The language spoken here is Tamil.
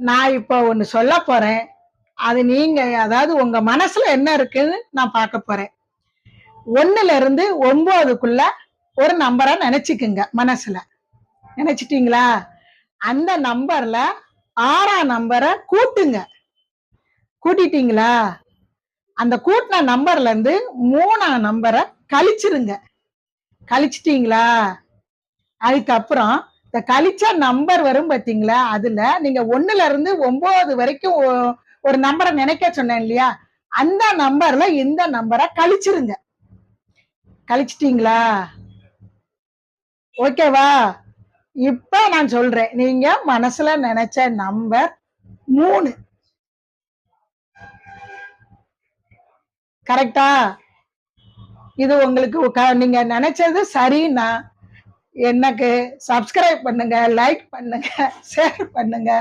நான் இப்போ ஒண்ணு சொல்ல போறேன். அது நீங்க அதாவது உங்க மனசுல என்ன இருக்குன்னு நான் பார்க்க போறேன். 1ல இருந்து 9க்குள்ள ஒரு நம்பர நெனச்சுக்குங்க மனசுல. நெனச்சுட்டீங்களா? அந்த நம்பர்ல 6ஆம் நம்பர கூட்டுங்க. கூட்டிட்டீங்களா? அந்த கூட்டுன நம்பர்ல இருந்து 3ஆம் நம்பர கழிச்சிருங்க. கழிச்சிட்டீங்களா? அதுக்கப்புறம் இந்த கழிச்ச நம்பர் வரும் பாத்தீங்களா? அதுல நீங்க 1ல இருந்து 9 வரைக்கும் ஒரு நம்பர நினைக்க சொன்னேன் இல்லையா? அந்த நம்பர்ல இந்த நம்பர கழிச்சிருங்க. கழிச்சிட்டீங்களா? ஓகேவா? இப்ப நான் சொல்றேன். நீங்க மனசுல நினைச்ச நம்பர் 3. கரெக்ட்டா? இது உங்களுக்கு நீங்க நினைச்சது சரின்னா, எனக்கு சப்ஸ்கிரைப் பண்ணுங்க, லைக் பண்ணுங்க, ஷேர் பண்ணுங்க.